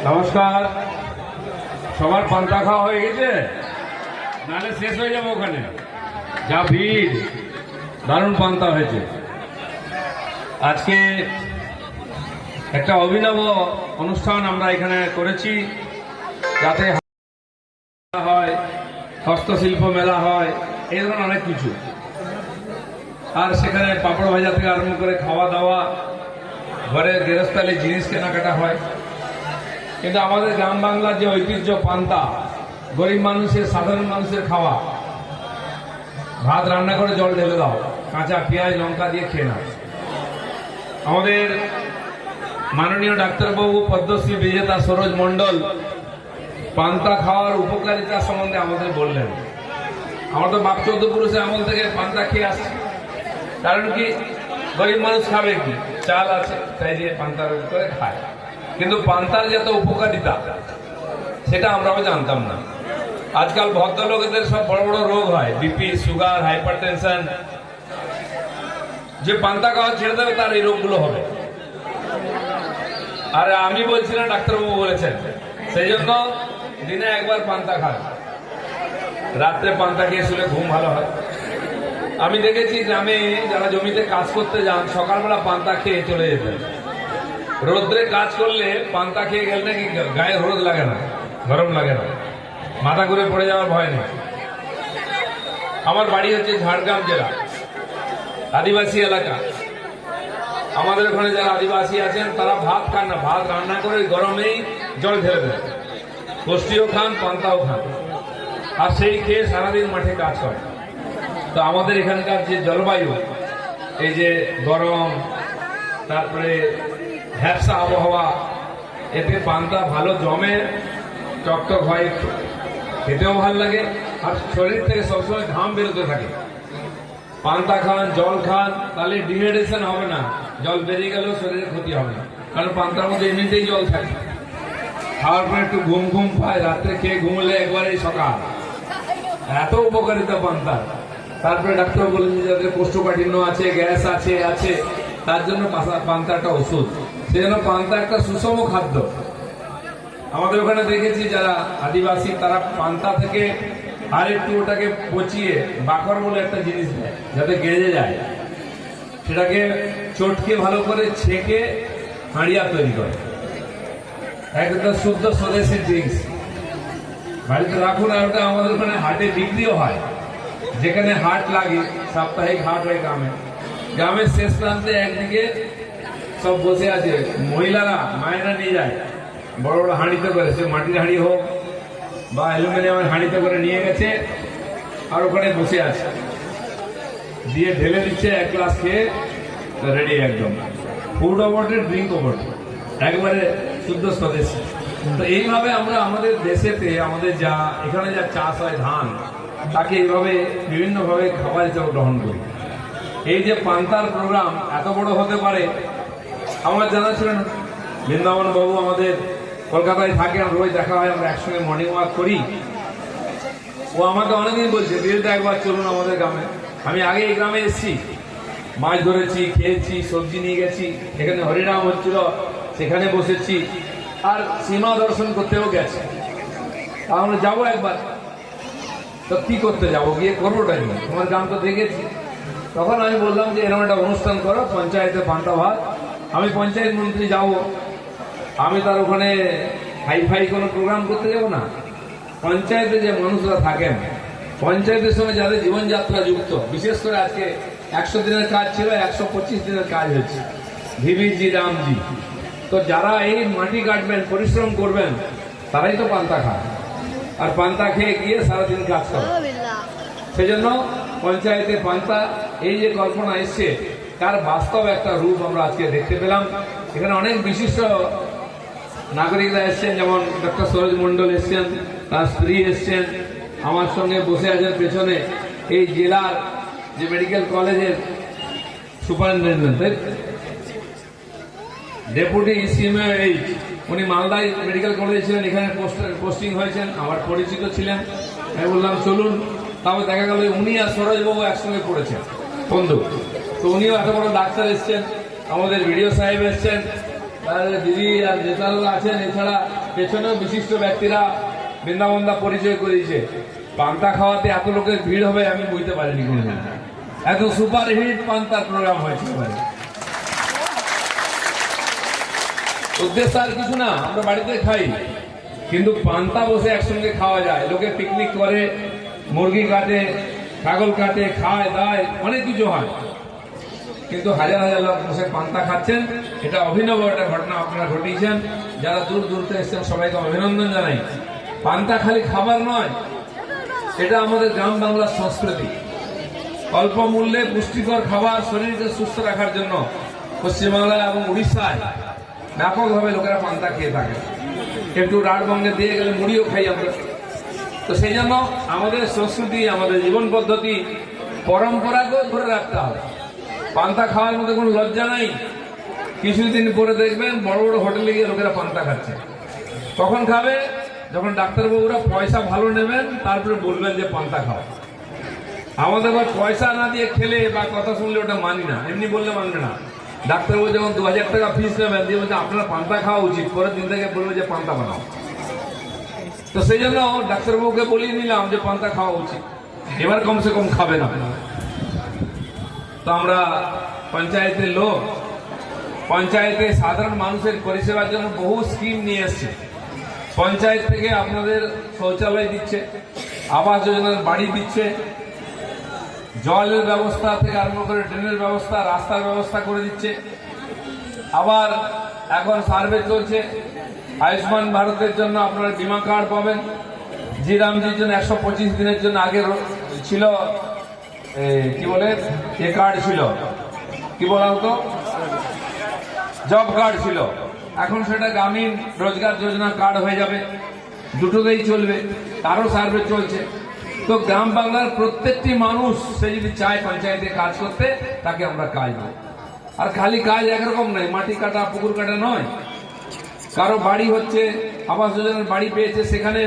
নমস্কার। সবার পান্তা খাওয়া হয়ে গেছে, নাহলে শেষ হয়ে যাবো ওখানে, যা ভিড়। দারুণ পান্তা হয়েছে আজকে। একটা অভিনব অনুষ্ঠান আমরা এখানে করেছি, যাতে হয়, হস্তশিল্প মেলা হয়, এই ধরনের অনেক কিছু। আর সেখানে পাপড় ভাজা থেকে আরম্ভ করে খাওয়া দাওয়া, ঘরের গেরস্থালি জিনিস কেনাকাটা হয়। কিন্তু আমাদের গ্রাম বাংলার যে ঐতিহ্য পান্তা, গরিব মানুষের, সাধারণ মানুষের খাওয়া, ভাত রান্না করে জল ঢেলে দাও, কাঁচা পেঁয়াজ লঙ্কা দিয়ে খেয়ে নাও। আমাদের মাননীয় ডাক্তারবাবু পদ্মশ্রী বিজেতা সরোজ মণ্ডল পান্তা খাওয়ার উপকারিতা সম্বন্ধে আমাদের বললেন। আমার তো বাপ চৌদ্দ পুরুষের আমল থেকে পান্তা খেয়ে আসছে। কারণ কি, গরিব মানুষ খাবে কি, চাল আছে তাই যে পান্তা করে খায়। কিন্তু পান্তার যে এত উপকারিতা, সেটা আমরাও জানতাম না। আজকাল ভদ্রলোকেদের সব বড় বড় রোগ হয়, বিপি, সুগার, হাইপার টেনশন। যে পান্তা খাওয়া ছেড়ে দেবে তার এই রোগগুলো হবে। আর আমি বলছি না, ডাক্তারবাবু বলেছেন। সেই জন্য দিনে একবার পান্তা খান, রাত্রে পান্তা খেয়ে শুলে ঘুম ভালো হয়। আমি দেখেছি গ্রামে যারা জমিতে কাজ করতে যান, সকালবেলা পান্তা খেয়ে চলে যেতেন। রোদ্রে কাজ করলে পান্তা খেয়ে গেলে নাকি গায়ে রোদ লাগে না, গরম লাগে না, মাথা ঘুরে পড়ে যাওয়ার ভয় নেই। আমার বাড়ি হচ্ছে ঝাড়গ্রাম জেলা, আদিবাসী এলাকা। আমাদের ওখানে যারা আদিবাসী আছেন তারা ভাত খান না, ভাত রান্না করে গরমেই জল ঢেলে দেয়। কষ্টিও খান, পান্তাও খান, আর সেই খেয়ে সারাদিন মাঠে কাজ করে। তো আমাদের এখানকার যে জলবায়ু, এই যে গরম, তারপরে ভ্যাপসা আবহাওয়া, এতে পান্তা ভালো জমে, টকটক হয়, খেতেও ভালো লাগে, আর শরীর থেকে সবসময় ঘাম বেরোতে থাকে। পান্তা খান, জল খান, তাহলে ডিহাইড্রেশন হবে না, জল বেরিয়ে গেলেও শরীরে ক্ষতি হবে না। কারণ পান্তার মধ্যে এমনিতেই জল থাকে। খাওয়ার পরে একটু ঘুম ঘুম পায়, রাত্রে খেয়ে ঘুমলে একবারেই সকাল। এত উপকারিতা পান্তা। তারপরে ডাক্তার বলেন যাদের কোষ্ঠকাঠিন্য আছে, গ্যাস আছে, তার জন্য পান্তা একটা ওষুধ। সেই জন্য পান্তা একটা সুষম খাদ্য। আমাদের ওখানে দেখেছি যারা আদিবাসী, তারা পান্তা থেকে আর একটু ওটাকে পচিয়ে বাকর বলে একটা জিনিস দেয়, যাতে গেজে যায়। সেটাকে চটকে ভালো করে ছেঁকে হাঁড়িয়া তৈরি করে। একদম শুদ্ধ স্বদেশি ড্রিঙ্কস। বাড়িতে রাখুন। আর ওটা আমাদের ওখানে হাটে বিক্রিও হয়। যেখানে হাট লাগে, সাপ্তাহিক হাট হয় গ্রামে, গ্রামের শেষ প্রান্তে একদিকে সব বসে আছে, মহিলারা, মায়েরা নিয়ে যায় বড় বড় হাঁড়িতে করে, সে মাটির হাঁড়ি হোক বা অ্যালুমিনিয়ামের হাঁড়িতে করে নিয়ে গেছে, আর ওখানে বসে আছে, দিয়ে ঢেলে দিচ্ছে, এক গ্লাস খেয়ে রেডি। একদম ফুডও বটে, ড্রিঙ্কও বটে, একবারে শুদ্ধ স্বদেশী। তো এইভাবে আমরা আমাদের দেশেতে, আমাদের যা এখানে যা চাষ হয় ধান, তাকে এইভাবে বিভিন্নভাবে খাবার হিসেবে গ্রহণ করি। এই যে পান্তার প্রোগ্রাম এত বড় হতে পারে আমার জানা ছিল না। বৃন্দাবন বাবু আমাদের কলকাতায় থাকেন, রোজ দেখা হয়, আমরা একসঙ্গে মর্নিং ওয়াক করি। ও আমাকে অনেকদিন বলছে, দিদিটা একবার চলুন আমাদের গ্রামে। আমি আগে এই গ্রামে এসেছি, মাছ ধরেছি, খেয়েছি, সবজি নিয়ে গেছি, এখানে হরিনাম হচ্ছিল, সেখানে বসেছি, আর সীমা দর্শন করতেও গেছি। আমরা যাবো একবার। তো কি করতে যাবো, গিয়ে করবোটাই না, তোমার গ্রাম তো দেখেছি। তখন আমি বললাম যে এরকম একটা অনুষ্ঠান করো, পঞ্চায়েতে পান্তা ভাত। আমি পঞ্চায়েত মন্ত্রী যাব, আমি তার ওখানে হাইফাই কোনো প্রোগ্রাম করতে যাব না। পঞ্চায়েতে যে মানুষরা থাকেন, পঞ্চায়েতের সঙ্গে যাদের জীবনযাত্রা যুক্ত, বিশেষ করে আজকে 100 দিনের কাজ ছিল, 125 দিনের কাজ হয়েছে, ভিভিজি, রামজি। তো যারা এই মাটি কাটবেন, পরিশ্রম করবেন, তারাই তো পান্তা খায়, আর পান্তা খেয়ে গিয়ে সারাদিন কাজ করে। সেজন্য পঞ্চায়েতে পান্তা, এই যে কল্পনা এসছে, তার বাস্তব একটা রূপ আমরা আজকে দেখতে পেলাম। এখানে অনেক বিশিষ্ট নাগরিকরা এসছেন, যেমন ডক্টর সরোজ মণ্ডল এসছেন, তার স্ত্রী এসছেন, আমার সঙ্গে বসে আছেন পেছনে এই জেলার যে মেডিকেল কলেজের সুপারিনটেন্ডেন্ট, ডেপুটি সিএমএইচ, উনি মালদায় মেডিকেল কলেজে ছিলেন, এখানে পোস্টিং হয়েছেন, আমার পরিচিত ছিলেন। আমি বললাম চলুন। তারপর দেখা গেল উনি আর সরোজবাবু একসঙ্গে পড়েছেন, বন্ধু। তো উনিও এত বড় ডাক্তার এসছেন, আমাদের ভিডিও সাহেব এসছেন, তাহলে দিদি আর নেতারা আছেন, এছাড়া পেছনেও বিশিষ্ট ব্যক্তিরা বৃন্দাবনদা পরিচয় করিয়েছে। পান্তা খাওয়াতে এত লোকের ভিড় হবে আমি বুঝতে পারিনি কোনোদিন। এত সুপার হিট পান্তার প্রোগ্রাম হয়েছে। উদ্দেশ্য আর কিছু না, আমরা বাড়িতে খাই, কিন্তু পান্তা বসে একসঙ্গে খাওয়া যায়। লোকে পিকনিক করে, মুরগি কাটে, ছাগল কাটে, খায় দায়, অনেক কিছু হয়, কিন্তু হাজার হাজার লোক বসে পান্তা খাচ্ছেন। এটা অভিনব একটা ঘটনা আপনারা ঘটিয়েছেন। যারা দূর দূর থেকে এসছেন সবাইকে অভিনন্দন জানাই। পান্তা খালি খাবার নয়, এটা আমাদের গ্রাম বাংলার সংস্কৃতি। অল্প মূল্যে পুষ্টিকর খাবার শরীরকে সুস্থ রাখার জন্য পশ্চিমবাংলায় এবং উড়িষ্যায় ব্যাপকভাবে লোকেরা পান্তা খেয়ে থাকে। একটু রাঢ়বঙ্গে দিয়ে গেলে মুড়িও খাই আমরা। তো সেই জন্য আমাদের সংস্কৃতি, আমাদের জীবন পদ্ধতি, পরম্পরাকেও ধরে রাখতে হবে। পান্তা খাওয়ার মধ্যে কোনো লজ্জা নাই। কিছুদিন পরে দেখবেন বড় বড় হোটেলে গিয়ে লোকেরা পান্তা খাচ্ছে। কখন খাবে? যখন ডাক্তারবাবুরা পয়সা ভালো নেবেন, তারপরে বলবেন যে পান্তা খাও। আমাদের আবার পয়সা না দিয়ে খেলে বা কথা শুনলে ওটা মানি না, এমনি বললে মানবে না। ডাক্তারবাবু যখন 2000 টাকা ফিস নেবেন, দিয়ে বলছে আপনারা পান্তা খাওয়া উচিত, পরের দিন থেকে বলবে যে পান্তা বানাও। তো সেই জন্য ডাক্তারবাবুকে বলিয়ে নিলাম যে পান্তা খাওয়া উচিত, এবার কমসে কম খাবে না। তো আমরা পঞ্চায়েতের লোক, পঞ্চায়েতে সাধারণ মানুষের পরিষেবার জন্য বহু স্কিম নিয়ে এসছে। পঞ্চায়েত থেকে আপনাদের শৌচালয় দিচ্ছে, আবাস যোজনার বাড়ি দিচ্ছে, জলের ব্যবস্থা থেকে আরম্ভ করে ড্রেনের ব্যবস্থা, রাস্তার ব্যবস্থা করে দিচ্ছে। আবার এখন সার্ভে চলছে, আয়ুষ্মান ভারতের জন্য আপনারা বিমা কার্ড পাবেন। জি রামজির জন্য 125 দিনের জন্য আগে ছিল কি বলে এ কার্ড ছিল, কি বলা হতো, জব কার্ড ছিল। এখন সেটা গ্রামীণ রোজগার যোজনা কার্ড হয়ে যাবে, দুটোতেই চলবে। তারও সার্ভে চলছে। তো গ্রাম বাংলার প্রত্যেকটি মানুষ সে যদি চায় পঞ্চায়েতে কাজ করতে, তাকে আমরা কাজ দেব। আর খালি কাজ একরকম নয়, মাটি কাটা পুকুর কাটা নয়। কারো বাড়ি হচ্ছে, আবাস যোজনার বাড়ি পেয়েছে, সেখানে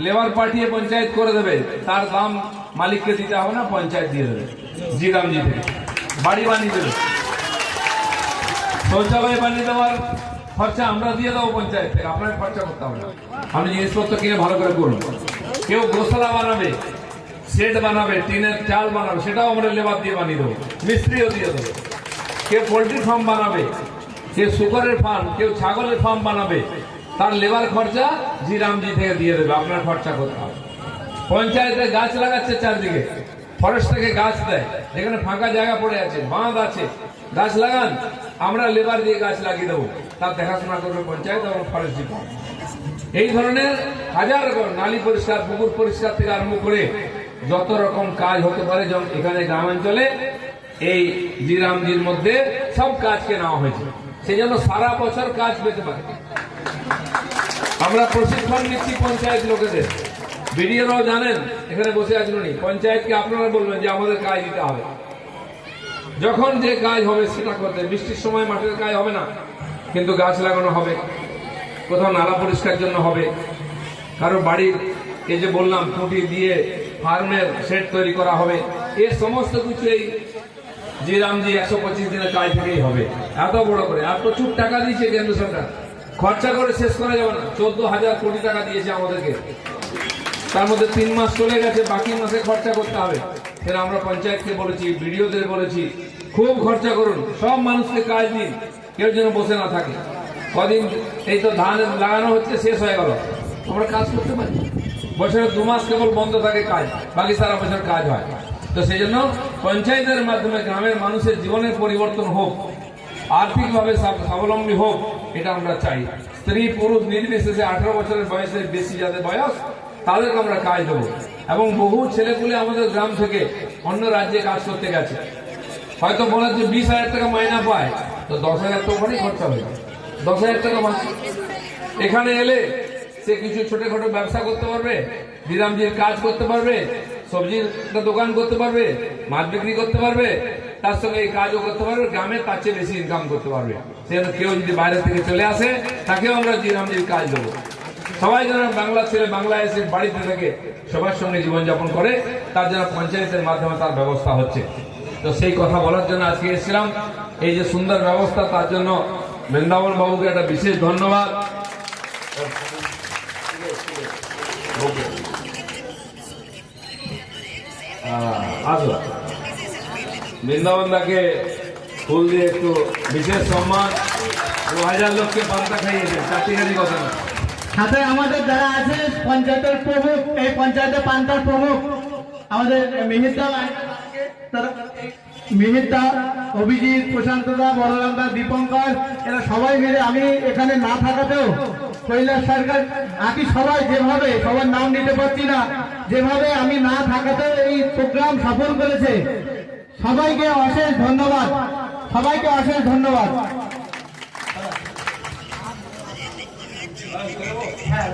লেবার পাঠিয়ে পঞ্চায়েত করে দেবে, তার দাম মালিককে দিতে হবে না, পঞ্চায়েত দিয়ে দেবে। জি রামজি থেকে বাড়ি বানিয়ে দেবে, শৌচালয় বানিয়ে দেওয়ার খরচা আমরা দিয়ে দেবো পঞ্চায়েত থেকে, আপনাকে খরচা করতে হবে না। আপনি জিনিসপত্র কিনে ভালো করে করুন। কেউ গোশালা বানাবে, শেড বানাবে, টিনের চাল বানাবে, সেটাও আমরা লেবার দিয়ে বানিয়ে দেবো, মিস্ত্রিও দিয়ে দেবো। কেউ পোল্ট্রি ফার্ম বানাবে, কেউ শুকরের ফার্ম, কেউ ছাগলের ফার্ম বানাবে, তার লেবার খরচা জি রামজি থেকে দিয়ে দেবে, আপনার খরচা করতে হবে। পঞ্চায়েতে গাছ লাগাচ্ছে চারদিকে, ফরেস্ট থেকে গাছ দেয়, যেখানে ফাঁকা জায়গা পড়ে আছে, বাঁধ আছে, গাছ লাগান, আমরা লেবার দিয়ে গাছ লাগিয়ে দেবো, তার দেখাশোনা করবে পঞ্চায়েত এবং ফরেস্ট ডিপার্টমেন্ট। এই ধরনের হাজার রকম নালী পরিষ্কার, পুকুর পরিষ্কার থেকে আরম্ভ করে যত রকম কাজ হতে পারে, যেমন এখানে গ্রামাঞ্চলে এই জি রামজির মধ্যে সব কাজকে নেওয়া হয়েছে, সেই জন্য সারা বছর কাজ পেতে পারে। আমরা প্রশিক্ষণ দিচ্ছি পঞ্চায়েত লোকেদের, বিডিওরাও জানেন, এখানে বসে আছেন উনি, পঞ্চায়েতকে আপনারা বলবেন যে আমাদের কাজ দিতে হবে। যখন যে কাজ হবে সেটা করতে, বৃষ্টির সময় মাঠের কাজ হবে না, কিন্তু গাছ লাগানো হবে, কোথাও নালা পরিষ্কার জন্য হবে, কারো বাড়ির এই যে বললাম খুঁটি দিয়ে ফার্মের শেড তৈরি করা হবে, এর সমস্ত কিছু এই জি রামজি 125 দিনের কাজ থেকেই হবে। এত বড় করে আর প্রচুর টাকা দিয়েছে কেন্দ্র সরকার, খরচা করে শেষ করা যাবে না। 14,000 কোটি টাকা দিয়েছে আমাদেরকে, তার মধ্যে 3 মাস চলে গেছে, বাকি মাসে খরচা করতে হবে। সেটা আমরা পঞ্চায়েতকে বলেছি, বিডিওদের বলেছি, খুব খরচা করুন, সব মানুষকে কাজ দিন, কেউ যেন বসে না থাকে। কদিন এই তো ধান লাগানো হচ্ছে, শেষ হয়ে গেল, আমরা কাজ করতে পারি। বছরে 2 মাস কেবল বন্ধ থাকে কাজ, বাকি সারা বছর কাজ হয়। তো সেই জন্য পঞ্চায়েতের মাধ্যমে গ্রামের মানুষের জীবনের পরিবর্তন হোক, আর্থিকভাবে স্বাবলম্বী হোক, এটা আমরা চাই। স্ত্রী পুরুষ নির্বিশেষে 18 বছরের বয়সের বেশি যাদের বয়স, তাদেরকে আমরা কাজ দেবো। এবং বহু ছেলেপুলে আমাদের গ্রাম থেকে অন্য রাজ্যে কাজ করতে গেছে, হয়তো বলে যে 20,000 টাকা মাইনা পায়, তো 10,000 তো ওখানেই খরচা হয়ে যায়, 10,000 টাকা মাসে। এখানে এলে সে কিছু ছোটখাটো ব্যবসা করতে পারবে, জি রামজির কাজ করতে পারবে, সবজির দোকান করতে পারবে, মাছ বিক্রি করতে পারবে, তার সঙ্গে এই কাজও করতে পারবে, গ্রামে তার চেয়ে বেশি ইনকাম করতে পারবে। সেজন্য কেউ যদি বাইরে থেকে চলে আসে, তাকেও আমরা জি রামজির কাজ দেবো। সবাই যেন বাংলা ছেলে বাংলায় এসে বাড়িতে থেকে সবার সঙ্গে জীবনযাপন করে, তার জন্য পঞ্চায়েতের মাধ্যমে তার ব্যবস্থা হচ্ছে। তো সেই কথা বলার জন্য আজকে এসেছিলাম। এই যে সুন্দর ব্যবস্থা, তার জন্য বৃন্দাবন বাবুকে একটা বিশেষ ধন্যবাদ। আসো, বৃন্দাবন দাকে ফুল দিয়ে একটু বিশেষ সম্মান। 2000 লোককে পান্তা খাইয়েছে, চারটিখানি কথা না। সাথে আমাদের যারা আছে পঞ্চায়েতের প্রমুখ, এই পঞ্চায়েতের পান্তার প্রমুখ আমাদের মিহিরদা, অভিজিৎ, প্রশান্তদা, বলরামদা, দীপঙ্কর, এরা সবাই মিলে আমি এখানে না থাকাতেও কৈলাস সরকার আকি সবাই যেভাবে, সবার নাম নিতে পারছি না, যেভাবে আমি না থাকাতেও এই প্রোগ্রাম সফল করেছে, সবাইকে অশেষ ধন্যবাদ, সবাইকে অশেষ ধন্যবাদ। হ্যাঁ।